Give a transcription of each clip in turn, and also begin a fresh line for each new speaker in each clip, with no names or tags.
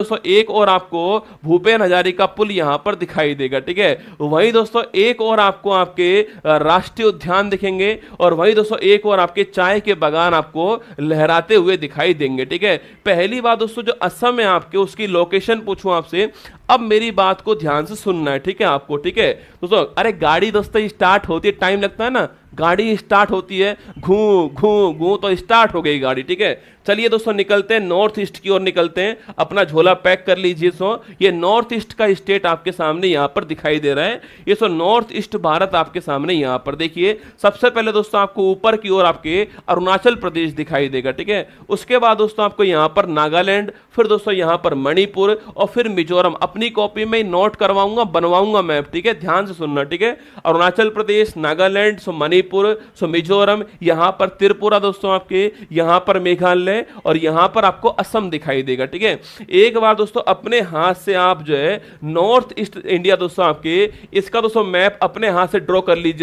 दोस्तों एक और आपको भूपेन हजारिका पुल यहां पर दिखाई देगा, ठीक है। वहीं दोस्तों एक और आपको आपके राष्ट्रीय उद्यान दिखेंगे, और वहीं दोस्तों एक और आपके चाय के बागान आपको लहराते हुए दिखाई देंगे, ठीक है। पहली बात दोस्तों जो असम है आपके, उसकी लोकेशन पूछूं आपसे, अब मेरी बात को ध्यान से सुनना है, ठीक है आपको, ठीक है दोस्तों। अरे गाड़ी दोस्तों स्टार्ट होती है, टाइम लगता है ना, गाड़ी स्टार्ट होती है, घू घू घू तो स्टार्ट हो गई गाड़ी, ठीक है। चलिए दोस्तों निकलते हैं नॉर्थ ईस्ट की ओर निकलते हैं, अपना झोला पैक कर लीजिए। सो ये नॉर्थ ईस्ट का स्टेट आपके सामने यहां पर दिखाई दे रहा है, ये सो नॉर्थ ईस्ट भारत आपके सामने यहां पर देखिए। सबसे पहले दोस्तों आपको ऊपर की ओर आपके अरुणाचल प्रदेश दिखाई देगा, ठीक है। उसके बाद दोस्तों आपको यहां पर नागालैंड, फिर दोस्तों यहां पर मणिपुर और फिर मिजोरम। अपनी कॉपी में नोट करवाऊंगा, बनवाऊंगा मैप, ठीक है, ध्यान से सुनना, ठीक है। अरुणाचल प्रदेश, नागालैंड, सो मणिपुर, सो मिजोरम, यहां पर त्रिपुरा दोस्तों आपके, यहां पर मेघालय और यहां पर आपको असम दिखाई देगा, ठीक है। एक बार दोस्तों अपने हाथ से आप जो है नॉर्थ ईस्ट इंडिया दोस्तों आपके, इसका दोस्तों मैप अपने हाथ से ड्रॉ कर लीजिए।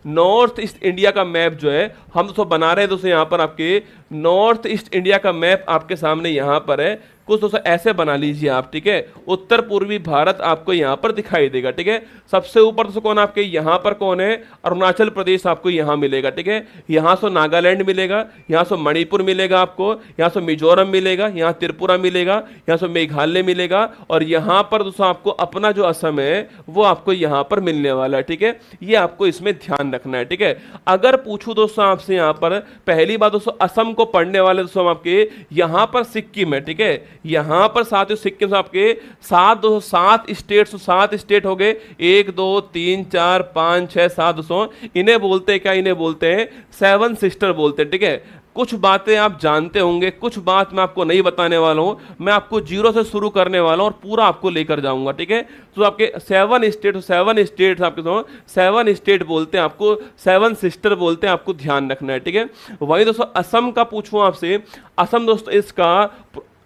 नॉर्थ ईस्ट इंडिया का मैप जो है हम दोस्तों बना रहे हैं दोस्तों, यहां पर आपके नॉर्थ ईस्ट इंडिया का मैप आपके सामने यहां पर है, कुछ दोस्तों ऐसे बना लीजिए आप, ठीक है। उत्तर पूर्वी भारत आपको यहां पर दिखाई देगा, ठीक है। सबसे ऊपर दोस्तों कौन आपके यहां पर कौन है, अरुणाचल प्रदेश आपको यहां मिलेगा, ठीक है। यहां से नागालैंड मिलेगा, यहां से मणिपुर मिलेगा आपको, यहां से मिजोरम मिलेगा, यहां त्रिपुरा मिलेगा, यहां से मेघालय मिलेगा, और यहां पर दोस्तों आपको अपना जो असम है वो आपको यहां पर मिलने वाला है, ठीक है। ये आपको इसमें ध्यान रखना है, ठीक है। अगर पूछूं दोस्तों आपसे यहां पर, पहली बात दोस्तों असम को पढ़ने वाले दोस्तों आपके यहां पर सिक्किम है, ठीक है। यहां पर साथियों सिक्किम से आपके सात स्टेट हो गए, 1 2 3 4 5 6 7 दोस्तों। इन्हें बोलते हैं क्या, इन्हें बोलते हैं 7 सिस्टर बोलते हैं, ठीक है। कुछ बातें आप जानते होंगे, कुछ बात मैं आपको नहीं बताने वाला हूं, मैं आपको जीरो से शुरू करने वाला हूं और पूरा आपको लेकर जाऊंगा, ठीक है। तो आपके 7 स्टेट आपके तो 7 स्टेट बोलते हैं, आपको 7 सिस्टर बोलते हैं, आपको ध्यान रखना है, ठीक है। वही दोस्तों असम का पूछूं आपसे, असम दोस्तों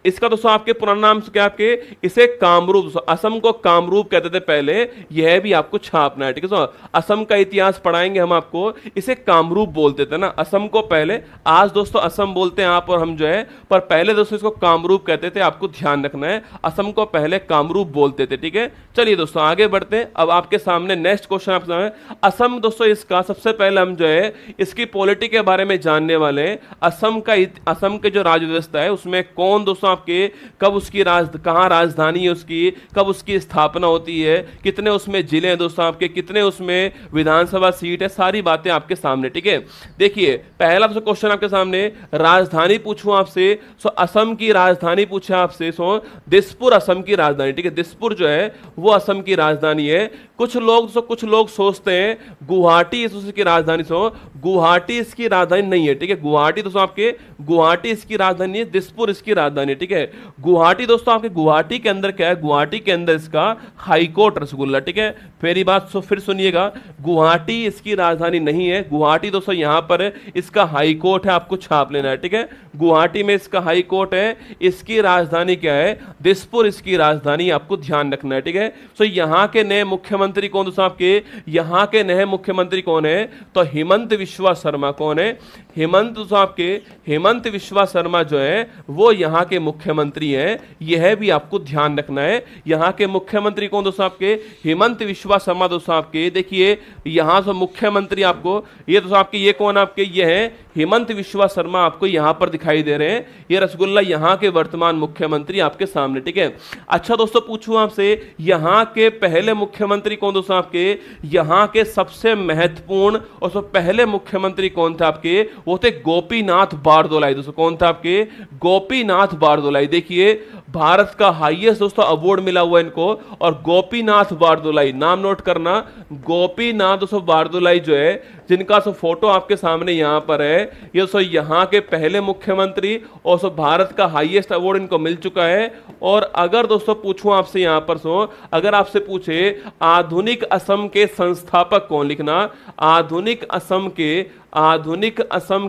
इसका दोस्तों आपके पुराना नाम क्या, आपके इसे कामरूप, दोस्तों असम को कामरूप कहते थे पहले, यह भी आपको छापना है, ठीक है। असम का इतिहास पढ़ाएंगे हम आपको, इसे कामरूप बोलते थे ना असम को पहले, आज दोस्तों असम बोलते हैं आप और हम जो है, पर पहले दोस्तों इसको कामरूप कहते थे, आपको ध्यान रखना है, असम को पहले कामरूप बोलते थे, ठीक है। चलिए दोस्तों आगे बढ़ते हैं, अब आपके सामने नेक्स्ट क्वेश्चन आपके सामने असम दोस्तों, इसका सबसे पहले हम जो है इसकी पॉलिटी के बारे में जानने वाले हैं। असम के जो राज्य व्यवस्था है उसमें कौन दोस्तों आपके, कब उसकी कहां राजधानी है उसकी, कब उसकी स्थापना होती है, कितने उसमें जिले हैं दोस्तों आपके, कितने उसमें विधानसभा सीट है, सारी बातें आपके सामने, ठीक है। देखिए पहला क्वेश्चन आपके सामने, राजधानी पूछूं आपसे, सो असम की राजधानी पूछा आपसे, सो दिसपुर असम की राजधानी, ठीक है। दिसपुर जो है वो असम की राजधानी है। कुछ लोग सोचते हैं गुवाहाटी इसकी राजधानी, सो गुवाहाटी इसकी राजधानी नहीं है, ठीक है। गुवाहाटी दोस्तों आपके, गुवाहाटी इसकी राजधानी है, दिसपुर इसकी राजधानी, ठीक है। गुवाहाटी दोस्तों आपके, गुवाहाटी के अंदर क्या है, गुवाहाटी के अंदर इसका हाईकोर्ट रसगुल्ला, ठीक है। मेरी बात फिर सुनिएगा, गुवाहाटी इसकी राजधानी नहीं है, गुवाहाटी दोस्तों यहां पर इसका हाईकोर्ट है, आपको छाप लेना है, ठीक है। गुवाहाटी में इसका हाईकोर्ट है, इसकी राजधानी क्या है, दिसपुर इसकी राजधानी, आपको ध्यान रखना है, ठीक है। सो यहां के नए मुख्यमंत्री कौन दोस्तों आपके, यहां के नए मुख्यमंत्री कौन है, तो हेमंत विश्वा शर्मा। कौन है, हेमंत दोस्तों आपके, हेमंत विश्वा शर्मा जो है वो यहां के मुख्यमंत्री हैं, यह भी आपको ध्यान रखना है। यहां के मुख्यमंत्री कौन दोस्तों आपके, हेमंत विश्वा शर्मा दोस्तों आपके। देखिए यहां से मुख्यमंत्री आपको, ये दोस्तों आपके, ये कौन आपके, ये है हेमंत विश्वा शर्मा, आपको यहां पर दिखाई दे रहे हैं, ये रसगुल्ला यहां के वर्तमान मुख्यमंत्री आपके सामने, ठीक है। अच्छा दोस्तों पूछूं आपसे, यहां के पहले मुख्यमंत्री कौन दोस्तों आपके, यहां के सबसे महत्वपूर्ण और सब पहले मुख्यमंत्री कौन थे आपके, वो थे गोपीनाथ बारदोलाई दोस्तों। कौन था आपके, गोपीनाथ बारदोलाई। देखिए भारत का हाईएस्ट दोस्तों अवार्ड मिला हुआ इनको, और गोपीनाथ बारदोलाई नाम नोट करना, गोपीनाथ दोस्तों बारदोलाई जो है, जिनका सो फोटो आपके सामने यहां पर है, ये सो यहां के पहले मुख्यमंत्री और सो भारत का हाईएस्ट अवार्ड इनको मिल चुका है। और अगर दोस्तों पूछूं आपसे यहां पर, सो अगर आपसे पूछे आधुनिक असम के संस्थापक कौन, लिखना आधुनिक असम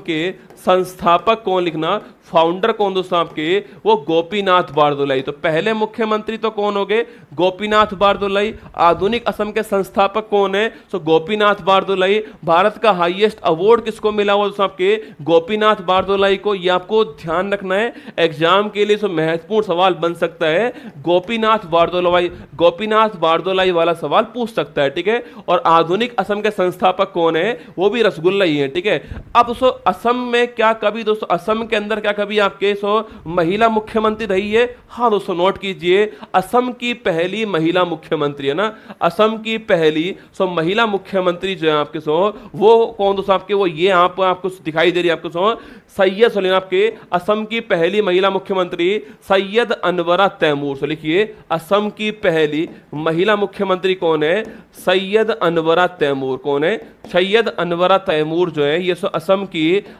के संस्थापक कौन, लिखना फाउंडर कौन दोस्तों आपके, वो गोपीनाथ बारदुलाई। तो पहले मुख्यमंत्री तो कौन हो गए? गोपीनाथ बारदुलाई। आधुनिक असम के संस्थापक कौन है? तो गोपीनाथ बारदुलाई। भारत का हाईएस्ट अवार्ड किसको मिला हुआ दोस्तों? आपके गोपीनाथ बारदुलाई को। ये आपको ध्यान रखना है, एग्जाम के लिए महत्वपूर्ण सवाल बन सकता है। गोपीनाथ बारदुलाई वाला सवाल पूछ सकता है, ठीक है। और आधुनिक असम के संस्थापक कौन है? वो भी रसगुल्ला ही है, ठीक है। अब दोस्तों असम में क्या कभी दोस्तों असम के अंदर क्या कभी आपके महिला मुख्यमंत्री रही है? हाँ दोस्तों, नोट कीजिए, असम की पहली महिला मुख्यमंत्री है ना, असम की पहली महिला मुख्यमंत्री जो है आपके वो कौन दोस्तों? आपके वो ये आपको दिखाई दे रही है आपको सैयद सुनिए, आपके असम की पहली महिला मुख्यमंत्री सैयद अनवरा तैमूर। लिखिए, असम की पहली महिला मुख्यमंत्री कौन है? सैयद अनवरा तैमूर। कौन है? सैयद अनवरा तैमूर जो है ये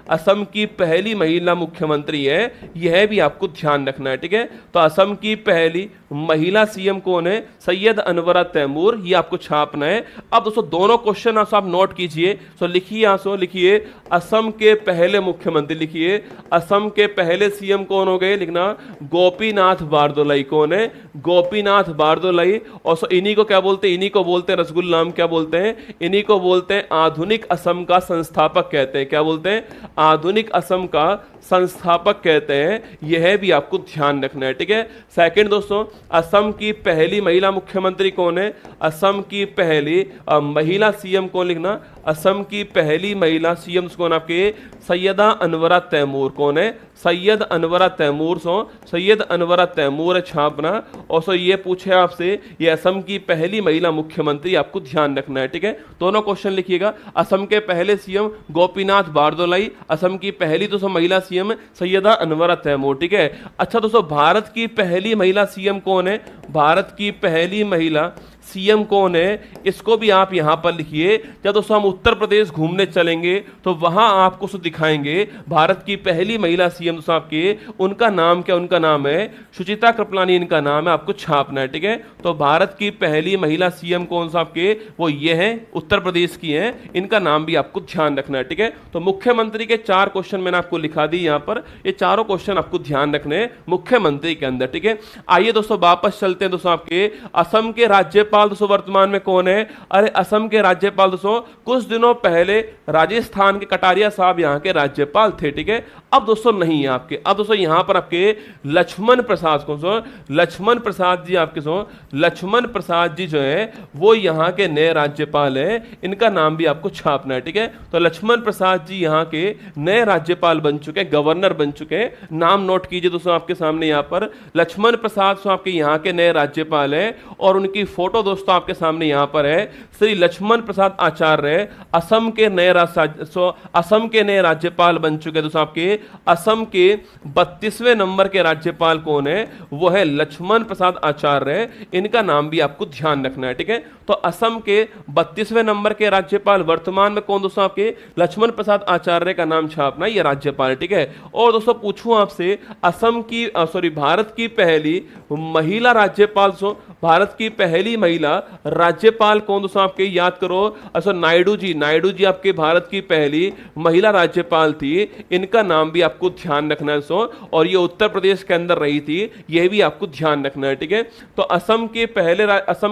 असम की पहली महिला मुख्यमंत्री है। यह भी आपको ध्यान रखना है, ठीक है। तो असम की पहली महिला सीएम कौन है? सैयद अनवरा तैमूर। ये आपको छापना है। अब दोस्तों दोनों क्वेश्चन आप नोट कीजिए। लिखिए असम के पहले मुख्यमंत्री, लिखिए असम के पहले सीएम कौन हो गए? लिखना गोपीनाथ बारदुलाई। कौन है? गोपीनाथ बारदुलाई। और इन्हीं को क्या बोलते हैं? इन्हीं को बोलते हैं रसगुल्ला। हम क्या बोलते हैं? इन्हीं को बोलते हैं आधुनिक असम का संस्थापक कहते हैं। क्या बोलते हैं? आधुनिक असम का संस्थापक कहते हैं। यह भी आपको ध्यान रखना है, ठीक है। सेकंड दोस्तों, असम की पहली महिला मुख्यमंत्री कौन है? असम की पहली महिला सीएम कौन? लिखना असम की पहली महिला सीएम कौन? आपके सैयदा अनवरा तैमूर। कौन है? सैयद अनवरा तैमूर। सैयद अनवरा तैमूर है, छापना। और ये पूछे आपसे, ये असम की पहली महिला मुख्यमंत्री, आपको ध्यान रखना है, ठीक है। दोनों क्वेश्चन लिखिएगा। असम के पहले सीएम गोपीनाथ बारदुलाई, असम की पहली दोस्तों महिला सीएम सैयदा अनवरा तैमूर, ठीक है। अच्छा दोस्तों, भारत की पहली महिला सीएम कौन है? भारत की पहली महिला सीएम कौन है? इसको भी आप यहां पर लिखिए। जब दोस्तों हम उत्तर प्रदेश घूमने चलेंगे तो वहां आपको दिखाएंगे भारत की पहली महिला सीएम दोस्तों आपके, उनका नाम क्या? उनका नाम है सुचित्रा कृपलानी, इनका नाम है, आपको छापना है, ठीक है। तो भारत की पहली महिला सीएम कौन सा आपके? वो ये हैं, उत्तर प्रदेश की हैं। इनका नाम भी आपको ध्यान रखना है, ठीक है। तो मुख्यमंत्री के 4 क्वेश्चन मैंने आपको लिखा दी यहां पर। ये चारों क्वेश्चन आपको ध्यान रखने हैं मुख्यमंत्री के अंदर, ठीक है। आइए दोस्तों वापस चलते हैं दोस्तों आपके असम के राज्यपाल दोस्तों वर्तमान में कौन है? अरे असम के राज्यपाल दोस्तों कुछ दिनों पहले राजस्थान के कटारिया साहब यहां के राज्यपाल थे, ठीक है। अब दोस्तों नहीं है आपके, अब दोस्तों यहां पर आपके लक्ष्मण प्रसाद कौन सो? लक्ष्मण प्रसाद जी आपके लक्ष्मण प्रसाद जी जो है वो यहां के नए राज्यपाल हैं। इनका नाम भी आपको छापना है, ठीक है। तो लक्ष्मण प्रसाद जी यहां के नए राज्यपाल बन चुके, गवर्नर बन चुके। नाम नोट कीजिए दोस्तों आपके सामने यहां पर लक्ष्मण प्रसाद आपके यहां के नए राज्यपाल हैं। और उनकी फोटो दोस्तों आपके सामने यहां पर है। श्री लक्ष्मण प्रसाद आचार्य असम के नए राज्यपाल बन चुके दोस्तों आपके। असम के 32वें नंबर के राज्यपाल कौन है? वो है लक्ष्मण प्रसाद आचार्य। इनका नाम भी आपको ध्यान रखना है, ठीक है। तो असम के 32वें नंबर के राज्यपाल वर्तमान में कौन दोस्तों आपके? लक्ष्मण प्रसाद आचार्य का नाम छापना, ये राज्यपाल, ठीक है। और दोस्तों पूछूं आपसे, असम की भारत की पहली महिला राज्यपाल भारत की पहली महिला राज्यपाल कौन दोस्तों आपके? याद करो, नायडू जी आपके भारत की पहली महिला राज्यपाल थी। इनका नाम भी आपको ध्यान रखना है और ये उत्तर प्रदेश के अंदर रही थी, यह भी आपको ध्यान रखना है, ठीक है। तो असम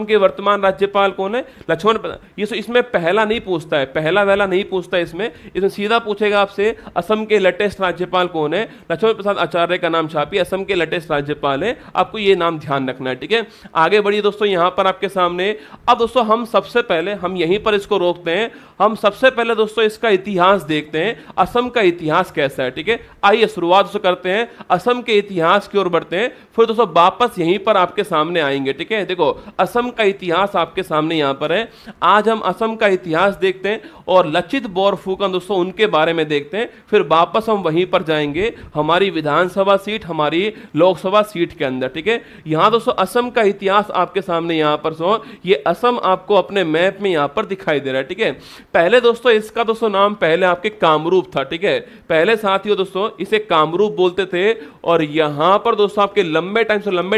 के वर्तमान राज्यपाल कौन है? लक्ष्मण। ये इसमें पहला नहीं पूछता है, पहला वहला नहीं पूछता है इसमें सीधा पूछेगा आपसे असम के लेटेस्ट राज्यपाल कौन है? लक्ष्मण प्रसाद आचार्य का नाम छापिए, असम के लेटेस्ट राज्यपाल है। आपको ये नाम ध्यान रखना है, ठीक है। आगे बढ़िए दोस्तों यहां पर आपके सामने। अब दोस्तों हम सबसे पहले हम यहीं पर इसको रोकते हैं। हम सबसे पहले दोस्तों इसका इतिहास देखते हैं, असम का इतिहास कैसा है, ठीक है। आइए शुरुआत से करते हैं, असम के इतिहास की ओर बढ़ते हैं, फिर दोस्तों वापस यहीं पर आपके सामने आएंगे, ठीक है। देखो असम का इतिहास आपके सामने यहां पर है। आज हम असम का इतिहास देखते हैं और लचित बोरफुकन दोस्तों उनके बारे में देखते हैं, फिर वापस हम वहीं पर जाएंगे हमारी विधानसभा सीट, हमारी लोकसभा सीट के अंदर, ठीक है। यहां दोस्तों असम का इतिहास आपके सामने यहां पर सो ये असम आपको अपने मैप में यहां पर दिखाई दे रहा है, ठीक है। पहले दोस्तों इसका दोस्तों नाम पहले आपके कामरूप था, ठीक है। पहले साथियों दोस्तों इसे कामरूप बोलते थे और यहां पर दोस्तों आपके लंबे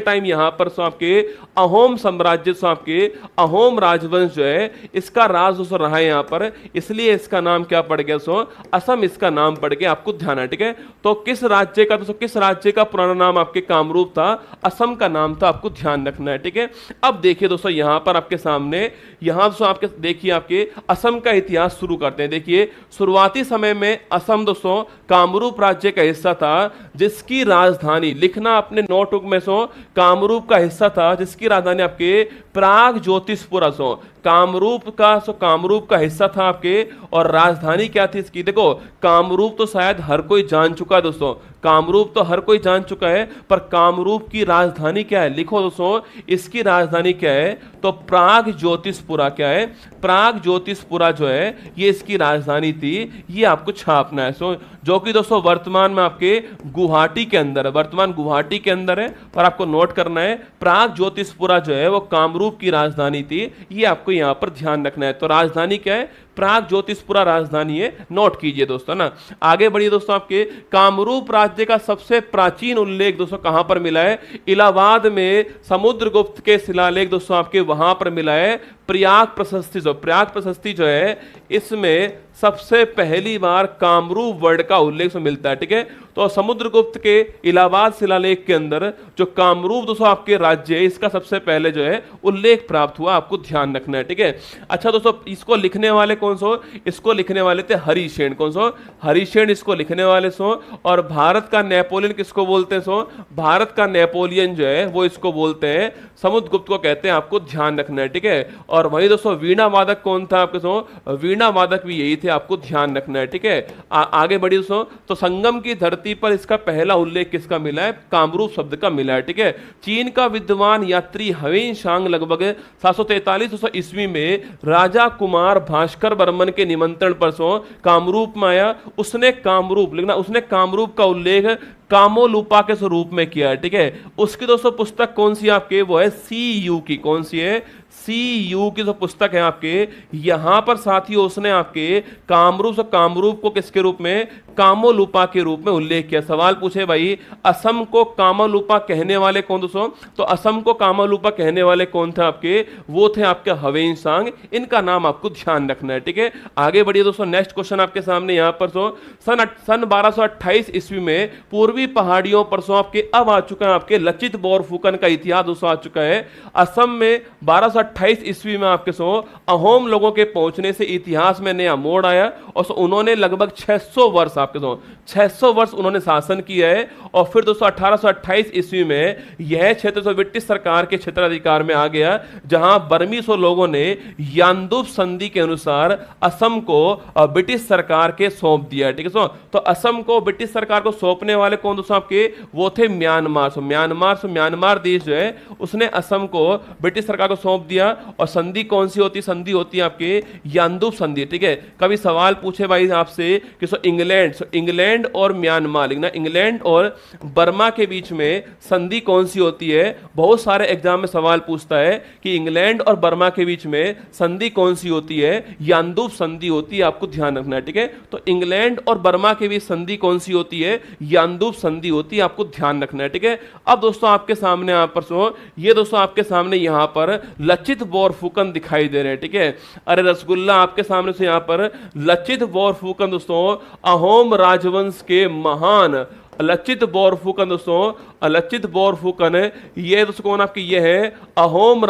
टाइम यहां पर सो आपके अहोम साम्राज्य सो आपके अहोम राजवंश जो है इसका राज दोस्तों रहा है यहां पर, इसलिए इसका नाम क्या पड़ गया सो असम इसका नाम पड़ गया, आपको ध्यान है, ठीक है। तो किस राज्य का दोस्तों किस राज्य का पुराना नाम आपके कामरूप था, असम का नाम था, आपको ध्यान रखना है, ठीक है। अब देखिए दोस्तों यहां पर आपके सामने यहां दोस्तों आपके देखिए आपके असम का इतिहास शुरू करते हैं। देखिए शुरुआती समय में असम दोस्तों कामरूप राज्य का हिस्सा था जिसकी राजधानी लिखना अपने नोटबुक में सो कामरूप का हिस्सा था जिसकी राजधानी आपके प्राग ज्योतिषपुरा सो कामरूप का हिस्सा था आपके और राजधानी क्या थी इसकी। देखो कामरूप तो शायद हर कोई जान चुका है दोस्तों, कामरूप तो हर कोई जान चुका है, पर कामरूप की राजधानी क्या है लिखो दोस्तों, इसकी राजधानी क्या है तो प्राग ज्योतिषपुरा क्या है, प्राग ज्योतिषपुरा जो है ये इसकी राजधानी थी, ये आपको छापना है। सो जो कि दोस्तों वर्तमान में आपके गुवाहाटी के अंदर है, वर्तमान गुवाहाटी के अंदर है, पर आपको नोट करना है प्राग ज्योतिषपुरा जो है वो कामरूप की राजधानी थी, ये आपको यहां पर ध्यान रखना है। तो राजधानी क्या है, प्राग ज्योतिषपुरा राजधानी है, नोट कीजिए दोस्तों ना। आगे बढ़िए दोस्तों, आपके कामरूप राज्य का सबसे प्राचीन उल्लेख दोस्तों कहां पर मिला है, इलाहाबाद में समुद्रगुप्त के शिलालेख दोस्तों आपके वहां पर मिला है। प्रयाग प्रशस्ति जो है इसमें सबसे पहली बार कामरूप वर्ड का उल्लेख मिलता है, ठीक है। तो समुद्रगुप्त के इलाहाबाद शिलालेख के अंदर जो कामरूप दोस्तों आपके राज्य है इसका सबसे पहले जो है उल्लेख प्राप्त हुआ, आपको ध्यान रखना है, ठीक है। अच्छा दोस्तों इसको लिखने वाले कौन सो, इसको लिखने वाले थे हरिसेन, कौन सो, हरिसेन इसको लिखने वाले सो। और भारत का नेपोलियन किसको बोलते हैं सो, भारत का नेपोलियन जो है वो इसको बोलते हैं समुद्रगुप्त को कहते हैं, आपको ध्यान रखना है, ठीक है। और वही दोस्तों वीणा वादक कौन था आपके सो, वीणा वादक भी यही थे, आपको ध्यान रखना है, ठीक है। आगे बढ़िए दोस्तों, तो संगम की धरती पर इसका पहला उल्लेख किसका मिला है, कामरूप शब्द का मिला है, ठीक है। चीन का विद्वान यात्री हवेन सांग लगभग 743 ईस्वी में राजा कुमार भास्कर बर्मन के निमंत्रण पर सो कामरूप में आया, उसने कामरूप लिखना, उसने कामरूप का उल्लेख कामोलूपा के स्वरूप में किया है, ठीक है। उसकी दोस्तों पुस्तक कौन सी आपके, वो है CU की, कौन सी है, CU की जो पुस्तक है आपके, यहां पर साथियों उसने आपके कामरूप को किसके रूप में, कामोलूपा के रूप में उल्लेख किया। सवाल पूछे भाई असम को कामोलूपा कहने वाले कौन दोस्तों, तो असम को कामोलूपा कहने वाले कौन थे आपके, वो थे आपके हवेन सांग, इनका नाम आपको ध्यान रखना है, ठीक है। आगे बढ़िए दोस्तों, नेक्स्ट क्वेश्चन आपके सामने यहां पर सन 1228 ईस्वी में पूर्वी पहाड़ियों पर आपके अब आ चुका है आपके लचित बोरफुकन का इतिहास दोस्तों आ चुका है। असम में 1228 ईस्वी में आपके अहोम लोगों के पहुंचने से इतिहास में नया मोड़ आया और उन्होंने लगभग 600 वर्ष आपके 600 वर्ष उन्होंने शासन किया है। और फिर दोस्तों 1828 ईस्वी में यह क्षेत्र ब्रिटिश सरकार के क्षेत्राधिकार में आ गया, जहां बर्मीसो लोगों ने यान्दुप संधि के अनुसार असम को ब्रिटिश सरकार के सौंप दिया, ठीक है। तो असम को ब्रिटिश सरकार को सौंपने वाले कौन दोस्तों आपके, वो थे म्यांमार। म्यांमार देश जो है उसने असम को ब्रिटिश सरकार को सौंप दिया। और संधि कौन सी होती, संधि होती है आपके यान्दुप संधि, ठीक है। कभी सवाल पूछे भाई आपसे कि इंग्लैंड और म्यांमार लिखना, इंग्लैंड और बर्मा के बीच में संधि कौन सी होती है, बहुत सारे एग्जाम में सवाल पूछता है कि इंग्लैंड और बर्मा के बीच में संधि कौन सी होती है, यान्दुप संधि होती है, आपको ध्यान रखना है, ठीक है। तो इंग्लैंड और बर्मा के बीच संधि कौन सी होती है, यान्दुप संधि होती है, आपको ध्यान रखना है, ठीक है। अब दोस्तों आपके सामने यहां पर ये दोस्तों आपके सामने यहां पर लचित बोरफुकन दिखाई दे रहे हैं, ठीक है। अरे रसगुल्ला आपके सामने से यहां पर लचित बोरफुकन दोस्तों अहोम राजवंश के महान लचित बोरफुकन दोस्तों, लचित बोरफुकन ये दोस्तों कौन आपकी, ये है अहोम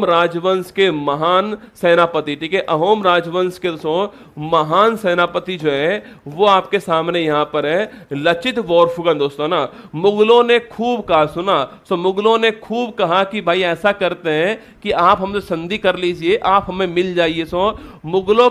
राजवंश के महान सेनापति, ठीक है। अहोम राजवंश के दोस्तों महान सेनापति जो है वो आपके सामने यहां पर है लचित बोरफुकन दोस्तों ना। मुगलों ने खूब कहा, सुना, मुगलों ने खूब कहा कि भाई ऐसा करते हैं कि आप हमसे संधि कर लीजिए, आप हमें मिल जाइए। मुगलों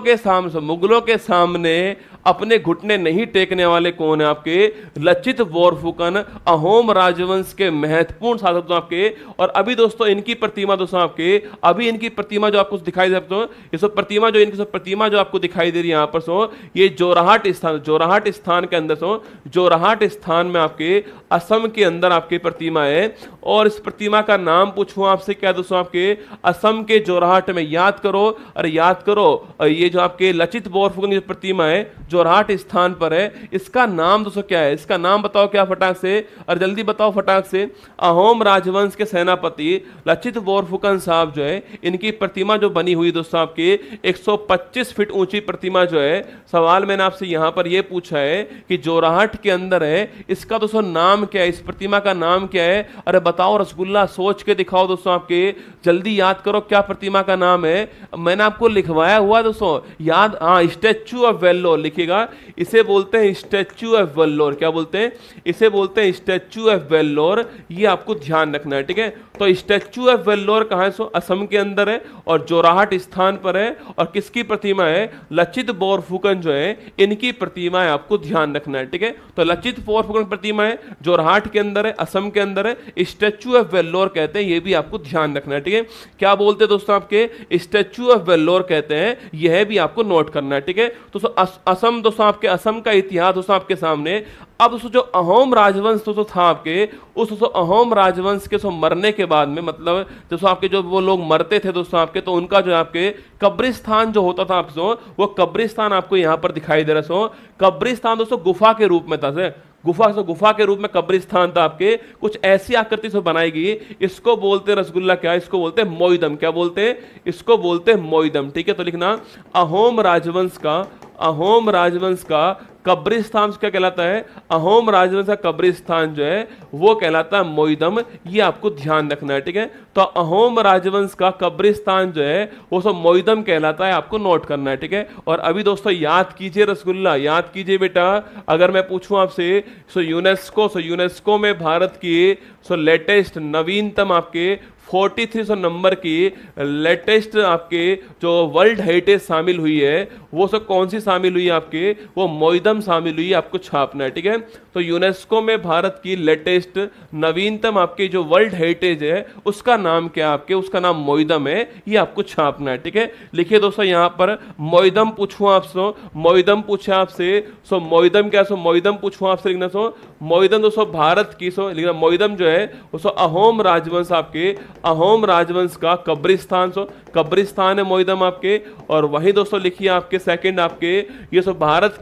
के सामने अपने घुटने नहीं टेकने वाले कौन है आपके? लचित बोरफुकन, अहोम राजवंश के महत्वपूर्ण शासक तो आपके। और अभी दोस्तों इनकी प्रतिमा दोस्तों आपके, अभी इनकी प्रतिमा जो आपको दिखाई दे सकते हो, ये सब प्रतिमा जो इनकी सब प्रतिमा जो आपको दिखाई दे रही है यहां पर सो, ये जोरहाट स्थान, जोरहाट स्थान के अंदर सो, जोरहाट स्थान में आपके असम के अंदर आपकी प्रतिमा है। और इस प्रतिमा का नाम पूछूं आपसे क्या दोस्तों आपके? असम के जोरहाट में, याद करो, अरे याद करो, ये जो आपके लचित बोरफुकन की प्रतिमा है जोरहाट स्थान पर है, इसका नाम दोस्तों क्या है? इसका नाम बताओ क्या फटाक से, और जल्दी बताओ फटाक से। अहोम राजवंश के सेनापति लचित बोरफुकन साहब जो है, इनकी प्रतिमा जो बनी हुई दोस्तों आपके 125 फीट ऊंची प्रतिमा जो है। सवाल मैंने आपसे यहां पर यह पूछा है कि जोरहाट के अंदर है, इसका दोस्तों नाम क्या है? इस प्रतिमा का नाम क्या है? अरे बताओ रसगुल्ला, सोच के दिखाओ दोस्तों आपके, जल्दी याद करो क्या प्रतिमा का नाम है। मैंने आपको लिखवाया हुआ दोस्तों, याद, हाँ, स्टैच्यू ऑफ वेल्लोर लिखिएगा। इसे बोलते हैं स्टैच्यू ऑफ वेल्लोर। क्या बोलते हैं? इसे बोलते हैं स्टैच्यू ऑफ वेल्लोर। ये आपको ध्यान रखना है, ठीक है। तो स्टैच्यू ऑफ वेल्लोर कहां है? सो असम के अंदर है और जोरहाट स्थान पर है। और किसकी प्रतिमा है? लचित बोरफुकन जो है, इनकी प्रतिमा है, आपको ध्यान रखना है, ठीक है। तो लचित बोरफुकन प्रतिमा है, जोरहाट के अंदर है, असम के अंदर है, स्टैच्यू ऑफ वेल्लोर कहते हैं, ये भी आपको ध्यान रखना है, ठीक है। क्या बोलते हैं दोस्तों आपके? स्टैच्यू ऑफ वेल्लोर कहते हैं, यह भी आपको नोट करना है, ठीक है। तो असम दोस्तों आपके, असम का इतिहास दोस्तों आपके सामने। अब दोस्तों जो अहोम राजवंश दोस्तों था आपके, उस दोस्तों अहोम राजवंश के मरने के बाद में, मतलब दोस्तों आपके जो वो लोग मरते थे दोस्तों आपके, तो उनका जो आपके कब्रिस्तान जो होता था आपको, वो कब्रिस्तान आपको यहां पर दिखाई दे रहा है। कब्रिस्तान दोस्तों गुफा के रूप में था, गुफा के रूप में कब्रिस्तान था आपके, कुछ ऐसी आकृति से बनाई गई। इसको बोलते रसगुल्ला, क्या इसको बोलते हैं? मोइदम। क्या बोलते हैं? इसको बोलते हैं मोइदम, ठीक है। तो लिखना अहोम राजवंश का, अहोम राजवंश का कब्रिस्तान क्या कहलाता है? अहोम राजवंश का कब्रिस्तान जो है वो कहलाता है मोइदम। ये आपको ध्यान रखना है, ठीक है। तो अहोम राजवंश का कब्रिस्तान जो है वो सब मोइदम कहलाता है, आपको नोट करना है, ठीक है। और अभी दोस्तों याद कीजिए रसगुल्ला, याद कीजिए बेटा, अगर मैं पूछूं आपसे यूनेस्को में भारत की लेटेस्ट नवीनतम आपके 4300 नंबर की लेटेस्ट आपके जो वर्ल्ड हेरिटेज शामिल हुई है, वो सब कौन सी शामिल हुई है आपके? वो मोइदम शामिल हुई है, आपको छापना है, ठीक है। तो यूनेस्को में भारत की लेटेस्ट नवीनतम आपके जो वर्ल्ड हेरिटेज है, उसका नाम क्या है आपके? उसका नाम मोइदम है, ये आपको छापना है, ठीक है। लिखिए दोस्तों यहां पर मोइदम पूछूं आपसे, मोइदम पूछे आपसे, मोइदम क्या? मोइदम पूछूं आपसे, लिखना मोइदम दोस्तों भारत की, लिखना मोइदम जो है वो अहोम राजवंश आपके, अहोम राजवंश का कब्रिस्तान, कब्रिस्तान है मोइदम आपके। और वहीं दोस्तों लिखिए आपके सेकंड आपके, ये भारत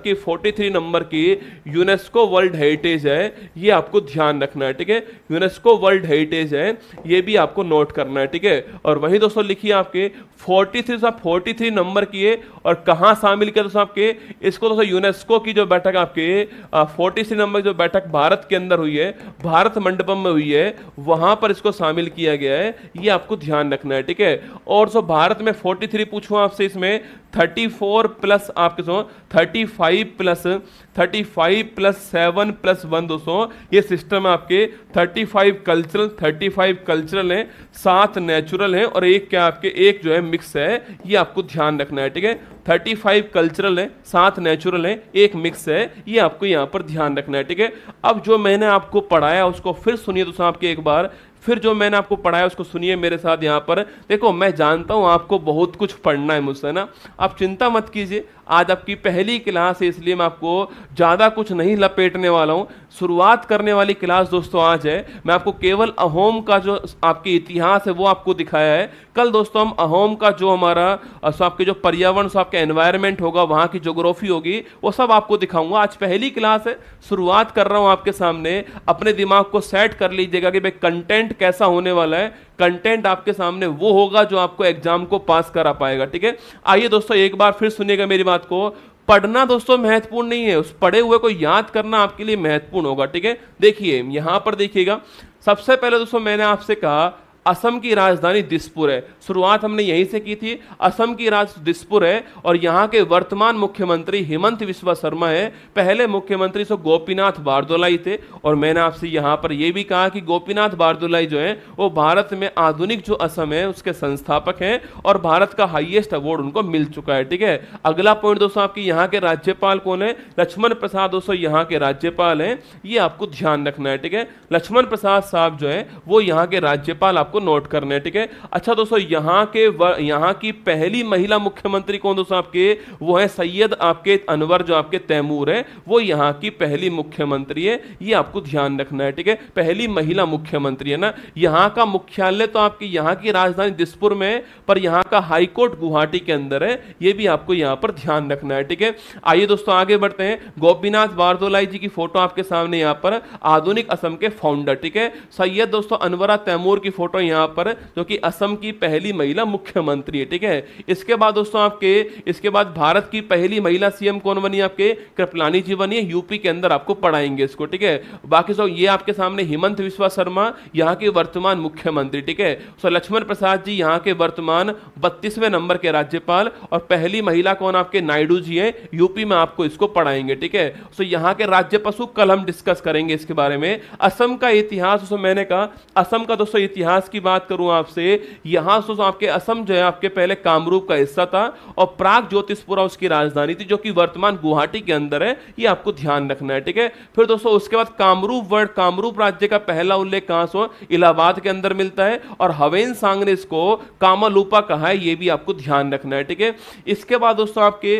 की 43 नंबर की यूनेस्को वर्ल्ड हेरिटेज है, ये आपको ध्यान रखना है, ठीक है। यूनेस्को वर्ल्ड हेरिटेज है, ये भी आपको नोट करना है, ठीक है। और वहीं दोस्तों लिखिए आपके 43 नंबर की है, और कहां शामिल किया दोस्तों आपके इसको? दोस्तों यूनेस्को की जो बैठक आपके 43 नंबर जो बैठक भारत के अंदर हुई है, भारत मंडपम में हुई है, वहां पर इसको शामिल किया गया है, ये आपको ध्यान रखना है, ठीक है। और भारत में 43 पूछूं आपसे, इसमें 34 प्लस आपके 35 प्लस 7 प्लस 1 दोस्तों, ये सिस्टम है आपके 35 कल्चरल है, 7 नेचुरल है, और एक क्या आपके, एक जो है मिक्स है, ये आपको ध्यान रखना है, ठीक है। 35 कल्चरल है, 7 नेचुरल है, एक मिक्स है, ये आपको यहां पर ध्यान रखना है, ठीक है। अब जो मैंने आपको पढ़ाया उसको फिर सुनिए दोस्तों आपके एक बार, फिर जो मैंने आपको पढ़ाया उसको सुनिए मेरे साथ यहां पर। देखो मैं जानता हूं आपको बहुत कुछ पढ़ना है मुझसे ना, आप चिंता मत कीजिए, आज आपकी पहली क्लास है इसलिए मैं आपको ज्यादा कुछ नहीं लपेटने वाला हूं। शुरुआत करने वाली क्लास दोस्तों आज है, मैं आपको केवल अहोम का जो आपके इतिहास है वो आपको दिखाया है। कल दोस्तों हम अहोम का जो हमारा आपके जो पर्यावरण आपके एनवायरनमेंट होगा, वहां की ज्योग्राफी होगी, वो सब आपको दिखाऊंगा। आज पहली क्लास है, शुरुआत कर रहा हूं आपके सामने, अपने दिमाग को सेट कर लीजिएगा कि भाई कंटेंट कैसा होने वाला है। कंटेंट आपके सामने वो होगा जो आपको एग्जाम को पास करा पाएगा, ठीक है। आइए दोस्तों एक बार फिर सुनिएगा मेरी बात को, पढ़ना दोस्तों महत्वपूर्ण नहीं है, उस पढ़े हुए को याद करना आपके लिए महत्वपूर्ण होगा, ठीक है। देखिए यहां पर देखिएगा, सबसे पहले दोस्तों मैंने आपसे कहा असम की राजधानी दिसपुर है। शुरुआत हमने यहीं से की थी। असम की राजधानी दिसपुर है और यहाँ के वर्तमान मुख्यमंत्री हेमंत बिस्वा शर्मा है। पहले मुख्यमंत्री सो गोपीनाथ बारदोलाई थे और मैंने आपसे यहाँ पर यह भी कहा कि गोपीनाथ बारदोलाई जो है वो भारत में आधुनिक जो असम है उसके संस्थापक हैं और भारत का हाईएस्ट अवार्ड उनको मिल चुका है। ठीक है, अगला पॉइंट दोस्तों आपकी यहाँ के राज्यपाल कौन है? लक्ष्मण प्रसाद दोस्तों यहाँ के राज्यपाल हैं, ये आपको ध्यान रखना है। ठीक है, लक्ष्मण प्रसाद साहब जो है वो यहाँ के राज्यपाल आपको नोट करने हैं। ठीक है, अच्छा दोस्तों यहाँ की पहली महिला मुख्यमंत्री कौन दोस्तों आपके? वो है सैयद आपके अनवर जो आपके तैमूर है, वो यहाँ की पहली मुख्यमंत्री है, ये आपको ध्यान रखना है। ठीक है, पहली महिला मुख्यमंत्री है ना। यहाँ का मुख्यालय तो आपकी यहाँ की राजधानी दिसपुर में है, पर यहाँ का हाईकोर्ट गुवाहाटी के अंदर है, ये भी आपको यहाँ पर ध्यान रखना है। ठीक है, आइए दोस्तों आगे बढ़ते हैं। गोपीनाथ बारदोलाई जी की फोटो आपके सामने यहाँ पर, आधुनिक असम के फाउंडर। ठीक है, सैयद दोस्तों अनवरा तैमूर की फोटो यहाँ पर, जो कि असम की पहली महिला मुख्यमंत्री है। ठीक है, इसके बाद दोस्तों इसके बाद भारत की पहली महिला सीएम कौन बनी? आपके कृपलानी जी बनी है, यूपी के अंदर आपको पढ़ाएंगे इसको। ठीक है, बाकी सब ये आपके सामने हेमंत बिस्वा शर्मा यहाँ के वर्तमान मुख्यमंत्री। ठीक है, सो लक्ष्मण प्रसाद जी यहाँ के वर्तमान 32वें नंबर के राज्यपाल और पहली महिला कौन? आपके नायडू जी हैं, यूपी में आपको इसको पढ़ाएंगे। ठीक है, सो यहाँ के राज्य पशु कल हम डिस्कस करेंगे इसके बारे में। असम का इतिहास दोस्तों, मैंने कहा असम का दोस्तों इतिहास की बात करूं आपसे, यहां दोस्तों आपके असम जो है आपके पहले कामरूप का हिस्सा था और प्राग ज्योतिषपुरा उसकी राजधानी थी, जो कि वर्तमान गुवाहाटी के अंदर है, ये आपको ध्यान रखना है। ठीक है, फिर दोस्तों उसके बाद कामरूप राज्य का पहला उल्लेख कहां से? इलाहाबाद के अंदर मिलता है और हवेन सांग ने इसको कामालूपा कहा है, ये भी आपको ध्यान रखना है। ठीक है, इसके बाद दोस्तों आपके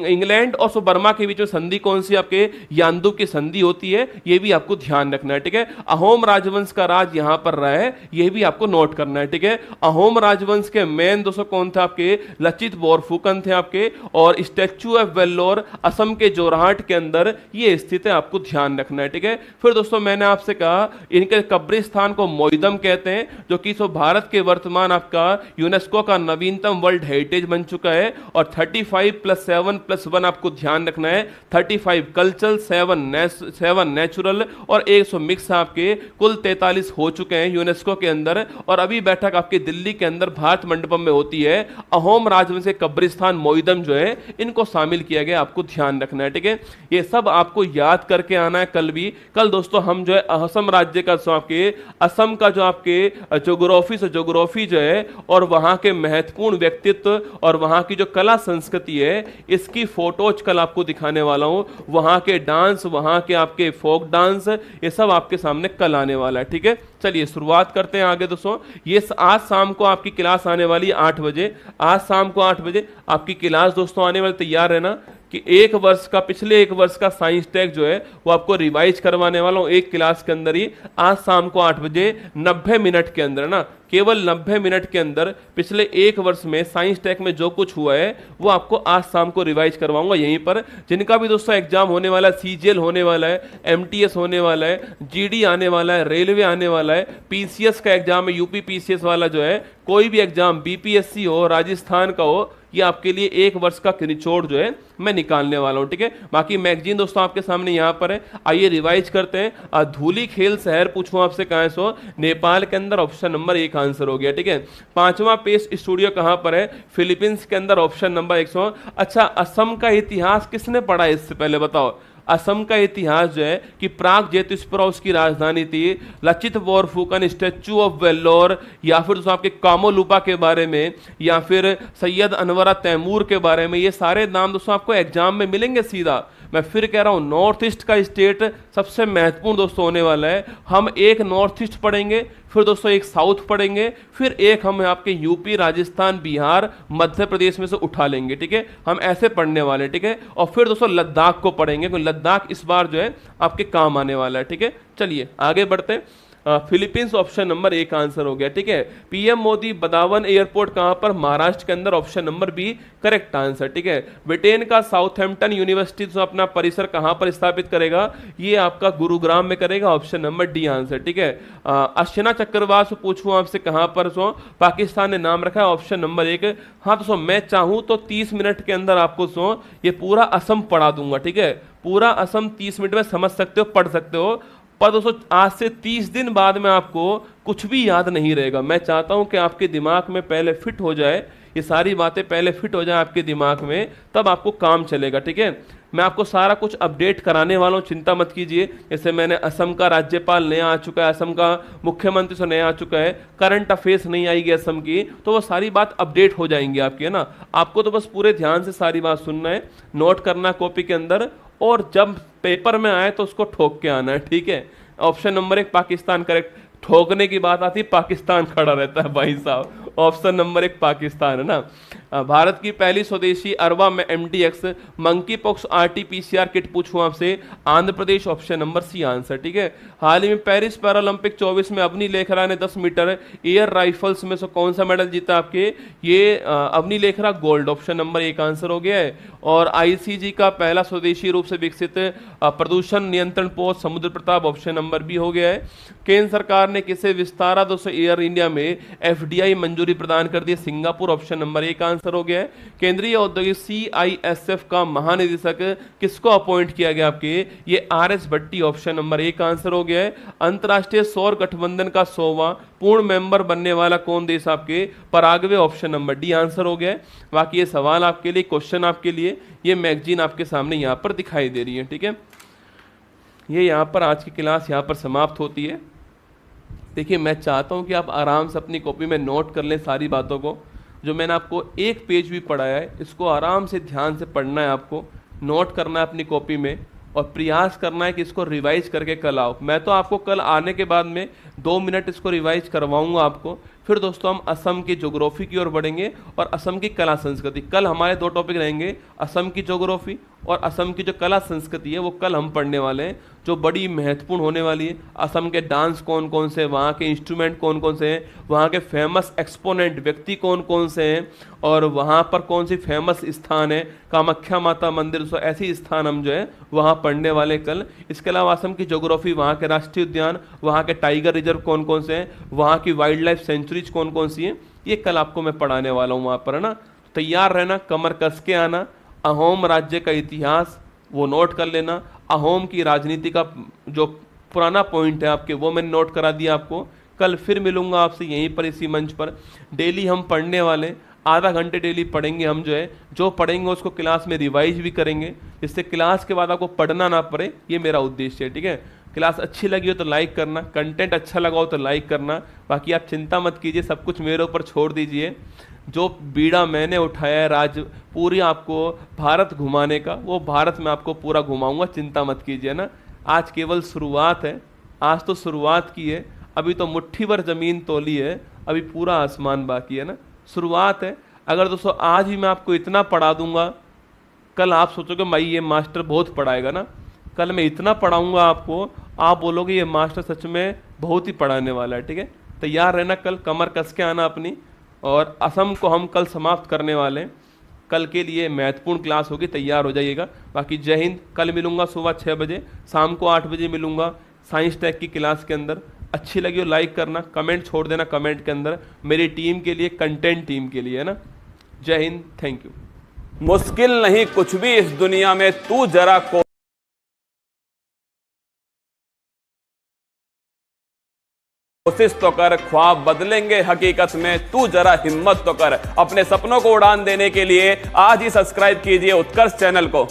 इंग्लैंड और बर्मा के बीच में संधि कौन सी? आपके यान्दू की संधि होती है, ये भी आपको ध्यान रखना है। ठीक है, अहोम राजवंश का राज यहां पर रहा है, ये भी आपको नोट करना है। ठीक है, अहोम राजवंश के मेन दोस्तों कौन थे? आपके लचित बोरफुकन थे आपके, और स्टैच्यू ऑफ वेल्लोर असम के जोरहाट के अंदर ये स्थित है, आपको ध्यान रखना है। ठीक है, फिर दोस्तों मैंने आपसे कहा इनके कब्रिस्तान को मोइदम कहते हैं, जो कि भारत के वर्तमान आपका यूनेस्को का नवीनतम वर्ल्ड हेरिटेज बन चुका है। और 35+7+1 आपको ध्यान रखना है, 35 कल्चरल, 7 नेचुरल और 100 मिक्स आपके, कुल 43 हो चुके हैं यूनेस्को के अंदर। और अभी बैठक आपके दिल्ली के अंदर भारत मंडपम में होती है। अहोम राजवंश के कब्रिस्तान मोइदम जो है इनको शामिल किया गया, आपको ध्यान रखना है। ठीक है, ये सब आपको याद करके आना है कल भी। कल दोस्तों हम जो है असम राज्य का आपके असम का जो आपके ज्योग्राफी जो है और वहां के महत्वपूर्ण व्यक्तित्व और वहां की जो कला संस्कृति है इसकी फोटोज कल आपको दिखाने वाला हूं। वहां के डांस, वहां के आपके फोक डांस, ये सब आपके सामने कल आने वाला है। ठीक है, चलिए शुरुआत करते हैं आगे दोस्तों। ये आज शाम को आपकी क्लास आने वाली है 8 बजे। आज शाम को 8 बजे आपकी क्लास दोस्तों आने वाली, तैयार रहना कि पिछले एक वर्ष का साइंस टेक जो है वो आपको रिवाइज करवाने वाला हूं एक क्लास के अंदर ही। आज शाम को 8 बजे 90 मिनट के अंदर ना, केवल 90 मिनट के अंदर पिछले एक वर्ष में साइंस टेक में जो कुछ हुआ है वो आपको आज शाम को रिवाइज करवाऊंगा यहीं पर। जिनका भी दोस्तों एग्जाम होने वाला है, सीजीएल होने वाला है, एमटीएस होने वाला है, जीडी आने वाला है, रेलवे आने वाला है, पीसीएस का एग्जाम है, यूपी पीसीएस वाला जो है, कोई भी एग्जाम बीपीएससी हो, राजस्थान का हो, ये आपके लिए एक वर्ष का निचोड़ जो है मैं निकालने वाला हूं। ठीक है, बाकी मैगजीन दोस्तों आपके सामने यहां पर है, आइए रिवाइज करते हैं। धूली खेल शहर पूछूं आपसे कहां से हो? नेपाल के अंदर, ऑप्शन नंबर 1 आंसर हो गया। ठीक है, 5वां पेस स्टूडियो कहां पर है? फिलीपींस के अंदर, ऑप्शन नंबर 100। अच्छा, असम का इतिहास किसने पढ़ा इससे पहले बताओ? असम का इतिहास जो है कि प्राग ज्योतिषपुरा उसकी राजधानी थी, लचित बोरफुकन, स्टैच्यू ऑफ वेल्लोर, या फिर दोस्तों आपके कामोलूपा के बारे में, या फिर सैयद अनवरा तैमूर के बारे में, ये सारे नाम दोस्तों आपको एग्जाम में मिलेंगे सीधा। मैं फिर कह रहा हूं, नॉर्थ ईस्ट का स्टेट सबसे महत्वपूर्ण दोस्तों होने वाला है। हम एक नॉर्थ ईस्ट पढ़ेंगे, फिर दोस्तों एक साउथ पढ़ेंगे, फिर एक हम आपके यूपी, राजस्थान, बिहार, मध्य प्रदेश में से उठा लेंगे। ठीक है, हम ऐसे पढ़ने वाले। ठीक है, और फिर दोस्तों लद्दाख को पढ़ेंगे, क्योंकि लद्दाख इस बार जो है आपके काम आने वाला है। ठीक है, चलिए आगे बढ़ते हैं। फिलीपींस ऑप्शन नंबर 1 आंसर हो गया। ठीक है, पीएम मोदी बदावन एयरपोर्ट कहां पर? महाराष्ट्र के अंदर, option number B correct answer. ठीक है, ब्रिटेन का साउथहैम्पटन यूनिवर्सिटी जो अपना परिसर कहां पर स्थापित करेगा? ये आपका गुरुग्राम में करेगा, ऑप्शन नंबर डी आंसर। ठीक है, अर्चना चक्रवात से पूछूं आपसे कहां पर पाकिस्तान ने नाम रखा है? Option number 1। हाँ दोस्तों, मैं चाहूं तो 30 मिनट के अंदर आपको ये पूरा असम पढ़ा दूंगा। ठीक है, पूरा असम 30 मिनट में समझ सकते हो, पढ़ सकते हो। पर दोस्तों आज से 30 दिन बाद में आपको कुछ भी याद नहीं रहेगा। मैं चाहता हूं कि आपके दिमाग में पहले फिट हो जाए, ये सारी बातें पहले फिट हो जाए आपके दिमाग में, तब आपको काम चलेगा, ठीक है। मैं आपको सारा कुछ अपडेट कराने वाला हूं, चिंता मत कीजिए। जैसे मैंने असम का राज्यपाल नया आ चुका है, असम का मुख्यमंत्री से नया आ चुका है, करंट अफेयर्स नहीं आएगी असम की, तो वो सारी बात अपडेट हो जाएंगी आपकी, है ना। आपको तो बस पूरे ध्यान से सारी बात सुनना है, नोट करना कॉपी के अंदर, और जब पेपर में आए तो उसको ठोक के आना है, ठीक है। Option number 1 Pakistan correct. ठोकने की बात आती, पाकिस्तान खड़ा रहता है भाई साहब। ऑप्शन नंबर 1 पाकिस्तान, है ना। भारत की पहली स्वदेशी अरवा में MDX monkey pox RT-PCR kit पूछूं आपसे, Andhra Pradesh, option number C answer, ठीक है। हाल ही में पेरिस पैरालंपिक 24 में अवनी लेखरा ने 10 मीटर एयर राइफल्स में से कौन सा मेडल जीता आपके, ये Avani Lekhara gold, option number 1 answer हो गया है। और ICG का पहला स्वदेशी रूप से विकसित प्रदूषण नियंत्रण पोस्ट समुद्र प्रताप, ऑप्शन नंबर B हो गया है। केंद्र सरकार ने किसे विस्तारा 200 एयर इंडिया में FDI मंजूरी प्रदान कर दी, सिंगापुर, ऑप्शन नंबर 1 आंसर हो गया है। केंद्रीय औद्योगिक CISF का महानिदेशक किसको अपॉइंट किया गया आपके, ये RS भट्टी, ऑप्शन नंबर 1 आंसर हो गया है। अंतरराष्ट्रीय सौर गठबंधन का 100वां पूर्ण मेंबर बनने वाला कौन देश आपके, Paraguay, option number D answer हो गया है। बाकी ये सवाल आपके लिए, क्वेश्चन आपके लिए, ये मैगजीन आपके सामने यहाँ पर दिखाई दे रही है, ठीक है। ये यहाँ पर आज की क्लास यहाँ पर समाप्त होती है। देखिए मैं चाहता हूँ कि आप आराम से अपनी कॉपी में नोट कर लें सारी बातों को, जो मैंने आपको एक पेज भी पढ़ाया है इसको आराम से ध्यान से पढ़ना है, आपको नोट करना है अपनी कॉपी में, और प्रयास करना है कि इसको रिवाइज करके कल आओ। मैं तो आपको कल आने के बाद में 2 मिनट इसको रिवाइज करवाऊंगा आपको। फिर दोस्तों हम असम की ज्योग्राफी की ओर बढ़ेंगे और असम की कला संस्कृति। कल हमारे 2 टॉपिक रहेंगे, असम की ज्योग्राफी और असम की जो कला संस्कृति है वो कल हम पढ़ने वाले हैं, जो बड़ी महत्वपूर्ण होने वाली है। असम के डांस कौन कौन से, वहाँ के इंस्ट्रूमेंट कौन कौन से हैं, वहाँ के फेमस एक्सपोनेंट व्यक्ति कौन कौन से हैं, और वहाँ पर कौन सी फेमस स्थान है, कामाख्या माता मंदिर, सो ऐसी स्थान हम जो है वहाँ पढ़ने वाले कल। इसके अलावा असम की ज्योग्राफी, वहाँ के राष्ट्रीय उद्यान, वहाँ के टाइगर रिजर्व कौन कौन से हैं, वहाँ की वाइल्ड लाइफ सेंचुरीज कौन कौन सी हैं, ये कल आपको मैं पढ़ाने वाला हूँ वहाँ पर, है ना। तैयार रहना, कमर कस के आना। अहोम राज्य का इतिहास वो नोट कर लेना, अहोम की राजनीति का जो पुराना पॉइंट है आपके वो मैंने नोट करा दिया आपको। कल फिर मिलूंगा आपसे यहीं पर इसी मंच पर। डेली हम पढ़ने वाले, आधा घंटे डेली पढ़ेंगे हम, जो है जो पढ़ेंगे उसको क्लास में रिवाइज भी करेंगे, जिससे क्लास के बाद आपको पढ़ना ना पड़े, ये मेरा उद्देश्य है, ठीक है। क्लास अच्छी लगी हो तो लाइक करना, कंटेंट अच्छा लगा हो तो लाइक करना। बाकी आप चिंता मत कीजिए, सब कुछ मेरे ऊपर छोड़ दीजिए। जो बीड़ा मैंने उठाया है राज पूरी आपको भारत घुमाने का, वो भारत में आपको पूरा घुमाऊंगा, चिंता मत कीजिए ना। आज केवल शुरुआत है, आज तो शुरुआत की है, अभी तो मुट्ठी भर जमीन तोली है, अभी पूरा आसमान बाकी है ना, शुरुआत है। अगर दोस्तों आज ही मैं आपको इतना पढ़ा दूंगा, कल आप सोचोगे भाई ये मास्टर बहुत पढ़ाएगा ना, कल मैं इतना पढ़ाऊंगा आपको, आप बोलोगे ये मास्टर सच में बहुत ही पढ़ाने वाला है, ठीक है। तैयार रहना, कल कमर कस के आना अपनी। और असम को हम कल समाप्त करने वाले हैं, कल के लिए महत्वपूर्ण क्लास होगी, तैयार हो जाइएगा। बाकी जय हिंद। कल मिलूंगा सुबह 6 बजे, शाम को 8 बजे मिलूंगा साइंस टेक की क्लास के अंदर। अच्छी लगी हो लाइक करना, कमेंट छोड़ देना कमेंट के अंदर, मेरी टीम के लिए, कंटेंट टीम के लिए, है ना। जय हिंद, थैंक यू।
मुश्किल नहीं कुछ भी इस दुनिया में, तू जरा कोशिश तो कर, ख्वाब बदलेंगे हकीकत में, तू जरा हिम्मत तो कर। अपने सपनों को उड़ान देने के लिए आज ही सब्सक्राइब कीजिए उत्कर्ष चैनल को।